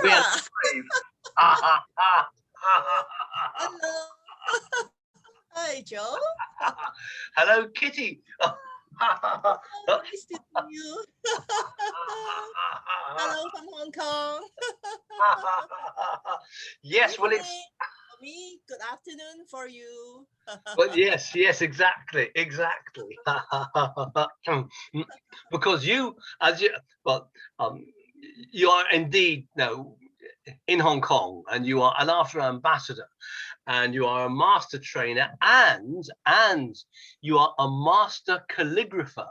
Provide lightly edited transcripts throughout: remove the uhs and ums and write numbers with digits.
We are camera. live. Hello. Hi, Joe. Hello, Kitty. Nice to see you. Hello from Hong Kong. Yes, well, Evening it's for me. Good afternoon for you. well, yes, exactly. Because you, as you, well, um, you are indeed in Hong Kong, and you are an after ambassador, and you are a master trainer, and you are a master calligrapher.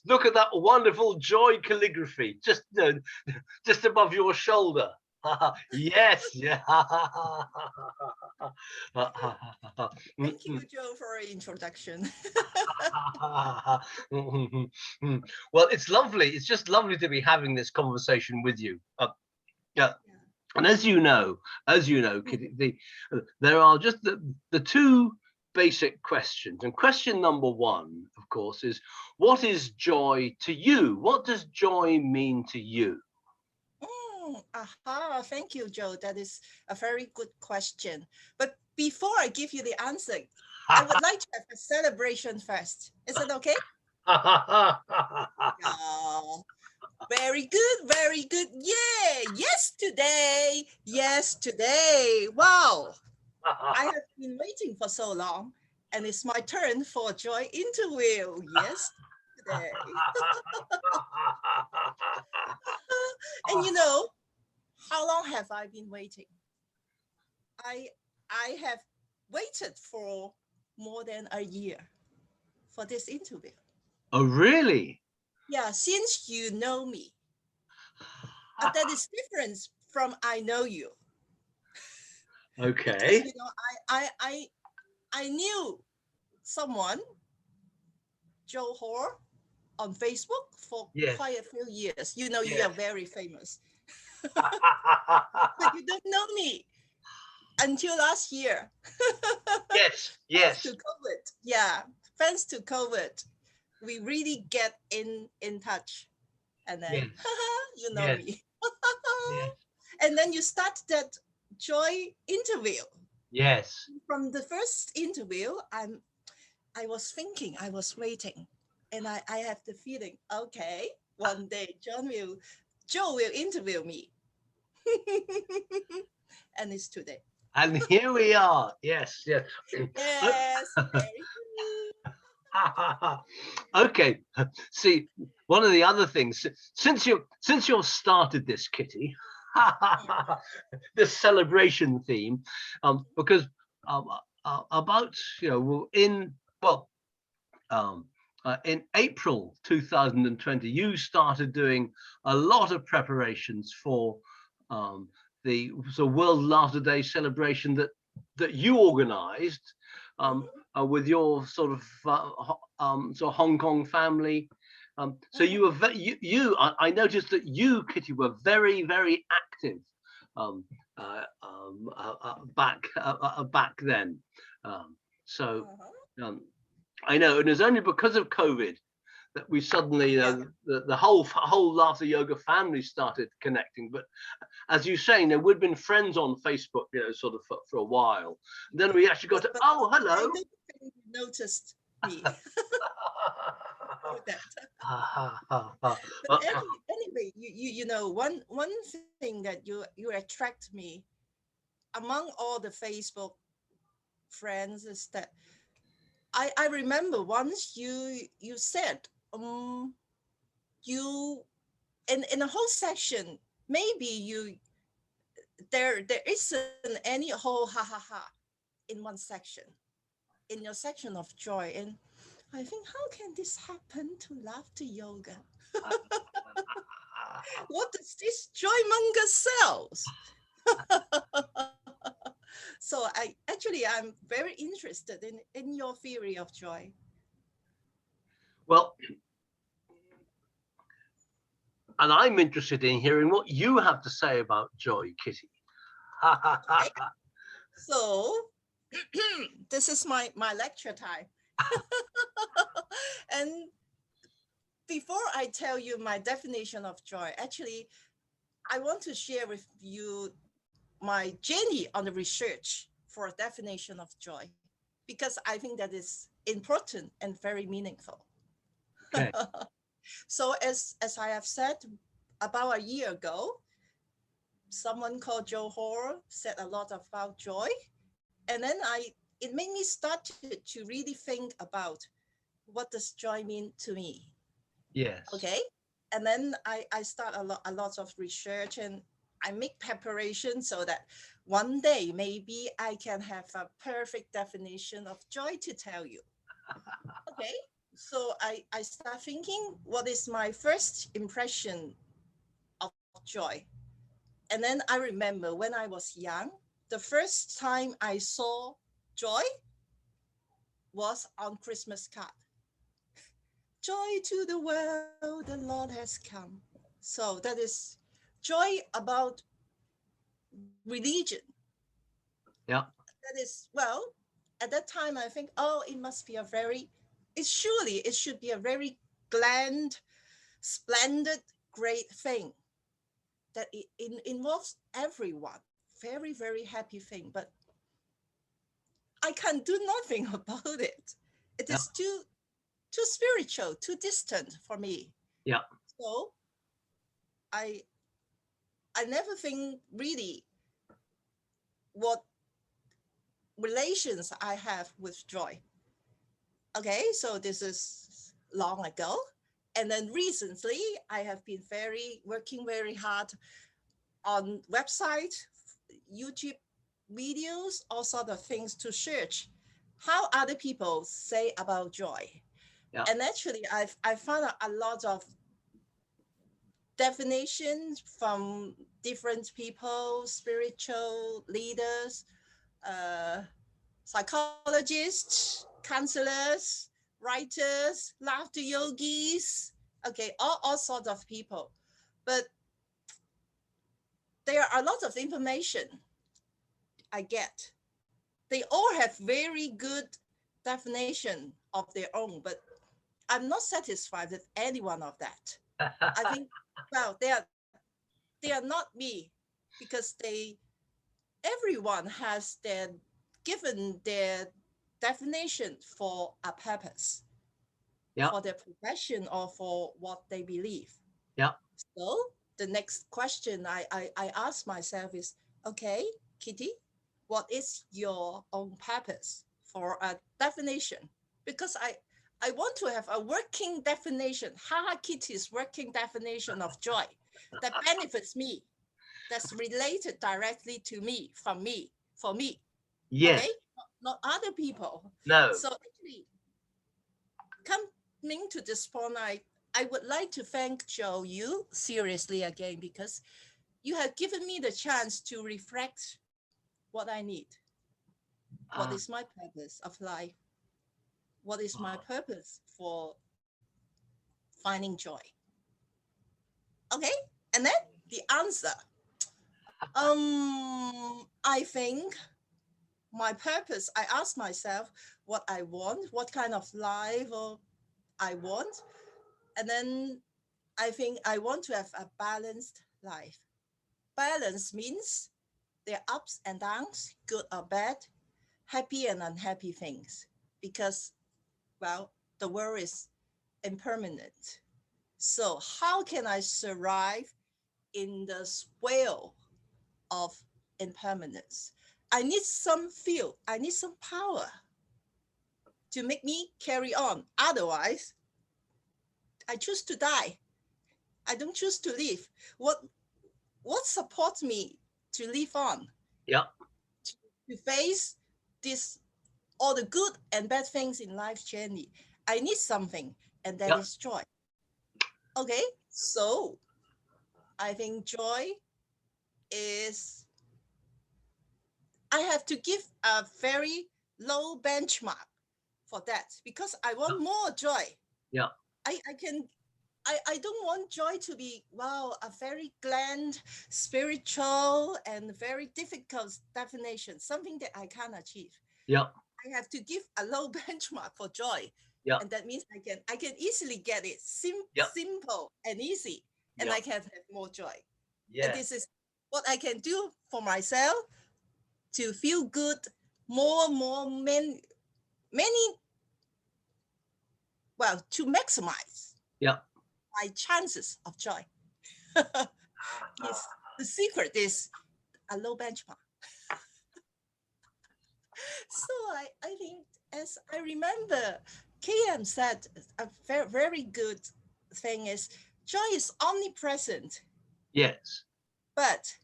Look at that wonderful joy calligraphy just above your shoulder. Yes, yeah. Thank you, Joe, for your introduction. Well, it's lovely. It's just lovely to be having this conversation with you. Yeah. And as you know, Kitty, there are just the two basic questions. And question number one, of course, is what is joy to you? What does joy mean to you? Aha, thank you, Joe. That is a very good question. But before I give you the answer, I would like to have a celebration first. Is it okay? Yeah. Very good, very good. Yeah, yes, today. Wow, I have been waiting for so long, and it's my turn for joy interview. Yes, today. And you know, how long have I been waiting? I I have waited for more than a year for this interview. Oh, really? Yeah, since you know me, that is different from I know you. Because Okay. you know I knew someone, Joe Hoare, on Facebook for Yes. quite a few years. You know you Yes. are very famous, but you don't know me until last year. Yes. Thanks to Yes. COVID. Yeah, thanks to COVID, we really get in touch, and then Yes. you know Yes. me, Yes. and then you start that joy interview. Yes. From the first interview, I was thinking, I was waiting, and I have the feeling, okay, one day Joe will interview me. And it's today. And here we are. Yes. Yes. Yes, very good. Okay. See, one of the other things since you've started this, Kitty, this celebration theme, because um, about well um, in April 2020, you started doing a lot of preparations for um, the World Laughter Day celebration that you organised Mhm, with your sort of Hong Kong family. So mhm. you were I noticed that you, Kitty, were very, very active um, back then. Um, so Uh-huh. um, I know, and it's only because of COVID that we suddenly, Yeah. the whole laughter yoga family started connecting. But as you say, we'd been friends on Facebook, sort of for a while. And then we actually got to, But oh, I hello. don't think you noticed me for that. But anyway, you know one thing that you attract me among all the Facebook friends is that I remember once you said you in a whole section, maybe there isn't any whole ha in one section, in your section of joy. And I think, how can this happen to laughter yoga? What does this joymonger sells? So I'm very interested in your theory of joy. Well, and I'm interested in hearing what you have to say about joy, Kitty. Okay, so this is my lecture time. And before I tell you my definition of joy, actually, I want to share with you my journey on the research for a definition of joy, because I think that is important and very meaningful. Okay. So as I have said, about a year ago, someone called Joe Hoare said a lot about joy. And then it made me start to really think about what does joy mean to me. Yes. Okay. And then I start a lot of research, and I make preparation so that one day maybe I can have a perfect definition of joy to tell you. Okay. So I start thinking, what is my first impression of joy? And then I remember when I was young, the first time I saw joy was on Christmas card. Joy to the world, the Lord has come. So that is joy about religion. Yeah. That is, well, at that time I think, oh, it must be a very, it should be a very grand, splendid, great thing that it involves everyone. Very, very happy thing. But I can do nothing about it. It Yeah. is too spiritual, too distant for me. Yeah. So I I never think really what relations I have with joy. Okay, so this is long ago. And then recently I have been working very hard on website, YouTube videos, all sort of things to search how other people say about joy. Yeah. And actually I found out a lot of definitions from different people, spiritual leaders, uh, psychologists, counselors, writers, laughter yogis, okay, all sorts of people. But there are a lot of information I get. They all have very good definition of their own, but I'm not satisfied with any one of that. I think, well, they are not me, because everyone has given their definition for a purpose, Yeah. for their profession, or for what they believe. Yeah. So the next question I ask myself is, okay, Kitty, what is your own purpose for a definition? Because I want to have a working definition, Haha Kitty's working definition of joy that benefits me, that's related directly to me, from me, for me. Okay, Yes. not other people. No. So actually, coming to this point, I would like to thank Joe, you seriously again, because you have given me the chance to reflect what I need. What Uh, is my purpose of life? What is my purpose for finding joy? Okay, and then the answer. I think my purpose, I ask myself what I want, what kind of life or I want. And then I think I want to have a balanced life. Balance means there are ups and downs, good or bad, happy and unhappy things. Because, well, the world is impermanent. So how can I survive in the swale of impermanence? I need some fuel. I need some power to make me carry on. Otherwise, I choose to die. I don't choose to live. What supports me to live on, yeah. to face this all the good and bad things in life's journey? I need something, and that Yeah. is joy. Okay, so I think joy is, I have to give a very low benchmark for that, because I want more joy. Yeah. I can I don't want joy to be, wow, a very grand, spiritual, and very difficult definition, something that I can't achieve. Yeah. I have to give a low benchmark for joy. Yeah. And that means I can easily get it Yeah. simple and easy, and Yeah. I can have more joy. And Yes. this is what I can do for myself to feel good more many, well, to maximize Yeah. my chances of joy. Is the secret is a low benchmark. So I think, as I remember, KM said a very good thing is joy is omnipresent, Yes. but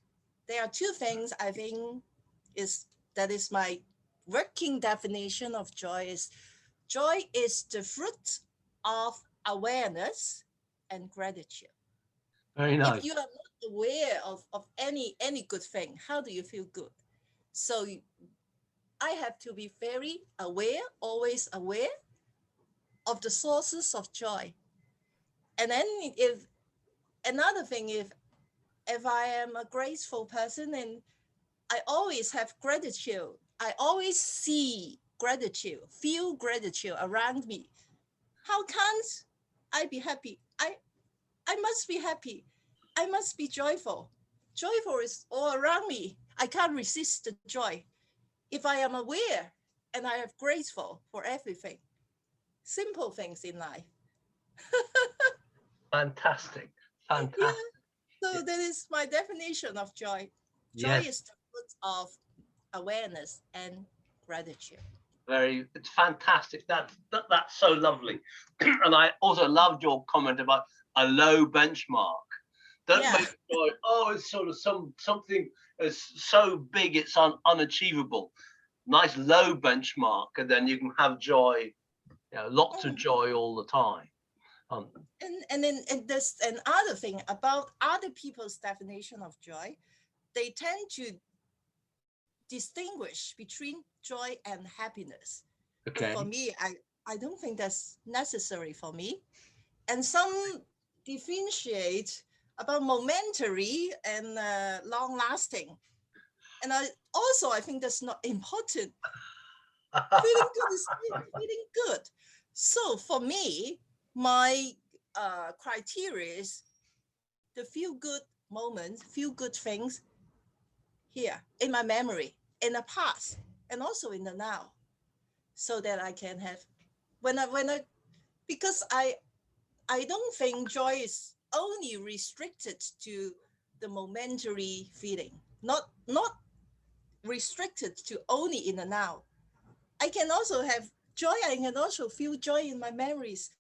there are two things I think is that is my working definition of joy is the fruit of awareness and gratitude. Very If nice. you are not aware of any good thing, how do you feel good? So I have to be very aware, always aware of the sources of joy. And then if another thing, if I am a graceful person and I always have gratitude, I always see gratitude, feel gratitude around me. How can't I be happy? I must be happy. I must be joyful. Joyful is all around me. I can't resist the joy. If I am aware and I am grateful for everything, simple things in life. Fantastic. Yeah. Fantastic. So that is my definition of joy. Joy Yes. is the fruit of awareness and gratitude. It's fantastic. That's so lovely. And I also loved your comment about a low benchmark. Don't Yeah. make joy, oh, it's sort of something is so big it's unachievable. Nice low benchmark, and then you can have joy, lots of Mm. joy all the time. And then and there's another thing about other people's definition of joy. They tend to distinguish between joy and happiness. But for Okay. me, I don't think that's necessary for me. And some differentiate about momentary and long lasting. And I think that's not important. Feeling good is feeling good. So for me, my criteria is the feel good moments, feel good things here in my memory, in the past, and also in the now, so that I can have when I because I don't think joy is only restricted to the momentary feeling, not restricted to only in the now. I can also have joy. I can also feel joy in my memories.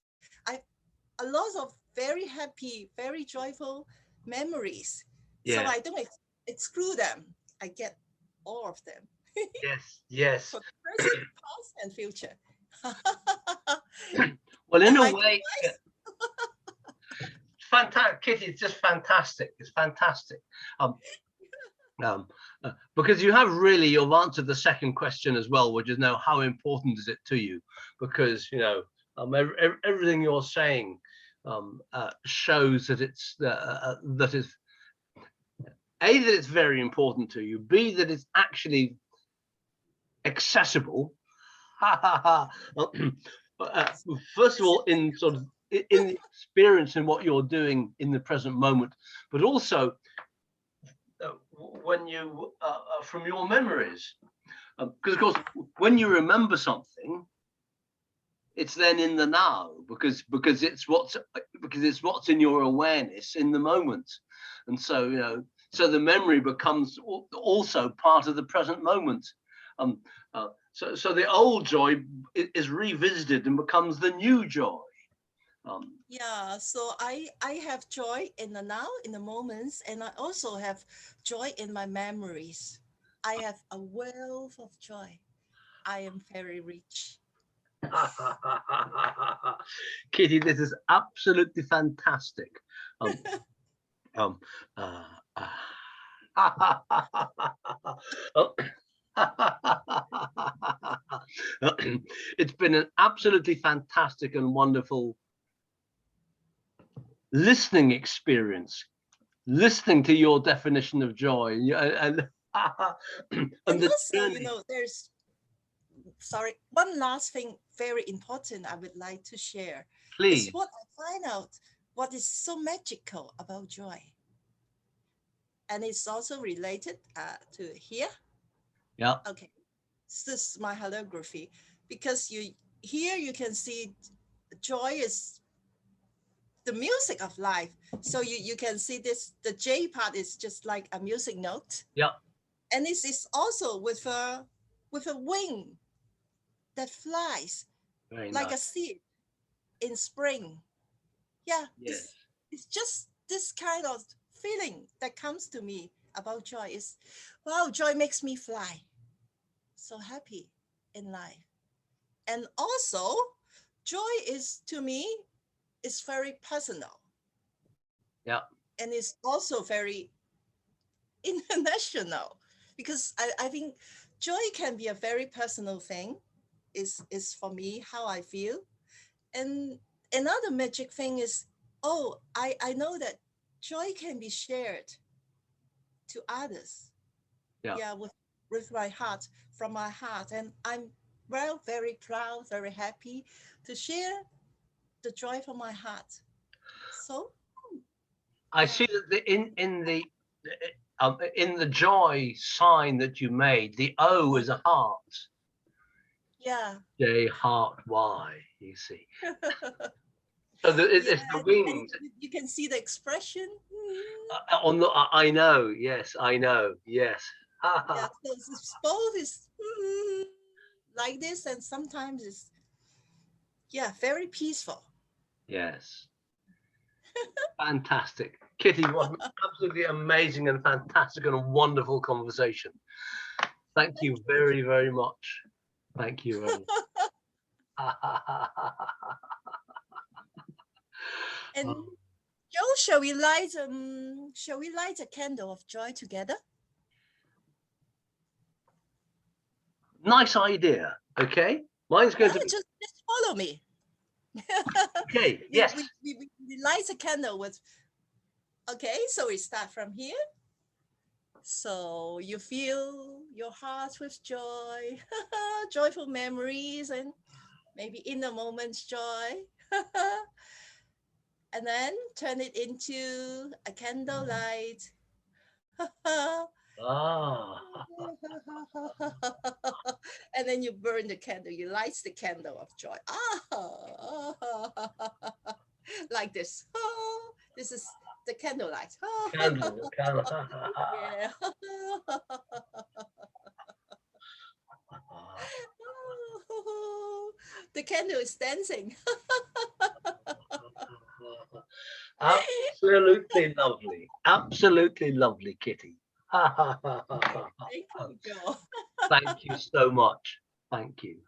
I a lot of very happy, very joyful memories. So Yeah. I don't exclude them. I get all of them Yes. Yes. for the present, past, and future. Well, in Am a I too way, wise? fantastic. Kitty, it's just fantastic. It's fantastic. Um, um, because you've answered the second question as well, which is now how important is it to you? Because everything you're saying shows that that is that it's very important to you. B, that it's actually accessible. First of all, in sort of in the experience in what you're doing in the present moment, but also when you from your memories, because of course when you remember something, it's then in the now, because it's what's in your awareness in the moment, and so the memory becomes also part of the present moment. um so the old joy is revisited and becomes the new joy. Yeah, so I have joy in the now, in the moments, and I also have joy in my memories. I have a wealth of joy. I am very rich. Kitty, this is absolutely fantastic. um um uh, oh. It's been an absolutely fantastic and wonderful listening experience, listening to your definition of joy and And the also, journey. there's sorry, one last thing very important I would like to share is Please. what I find out what is so magical about joy. And it's also related to here. Yeah. Okay, this is my holography because here you can see joy is the music of life. So you can see this, the J part is just like a music note. Yeah. And this is also with a wing that flies Very like nice. a seed in spring. Yeah, Yes. it's just this kind of feeling that comes to me about joy is, wow, joy makes me fly. So happy in life. And also joy is to me is very personal Yeah. and is also very international because I think joy can be a very personal thing is for me how I feel. And another magic thing is, oh, I know that joy can be shared to others. Yeah. Yeah, with my heart, from my heart. And I'm well, very proud, very happy to share the joy from my heart. So I yeah, see that in the joy sign that you made, the O is a heart. yeah. J heart Y. You see. So Yeah, it's the and wings you can see the expression. on the. I know. Yes, I know. Yes. Ha Yeah, ha. so both is like this, and sometimes it's yeah, very peaceful. Yes. Fantastic. Kitty, what an absolutely amazing and fantastic and wonderful conversation. Thank Thank you you. very, very much. Thank you very much. And Oh, Joe, shall we light a candle of joy together? nice idea. Okay. Mine's Yeah, going to be just follow me. okay. Yes. We light a candle with okay, so we start from here. So you fill your heart with joy, joyful memories, and maybe in the moment's joy. And then turn it into a candlelight. Ah. And then you burn the candle, you light the candle of joy. Like this. This is the candlelight. Candle. Candle. Yeah. The candle is dancing. Absolutely lovely. Absolutely lovely, Kitty. Thank you, Joe. Thank you so much. Thank you.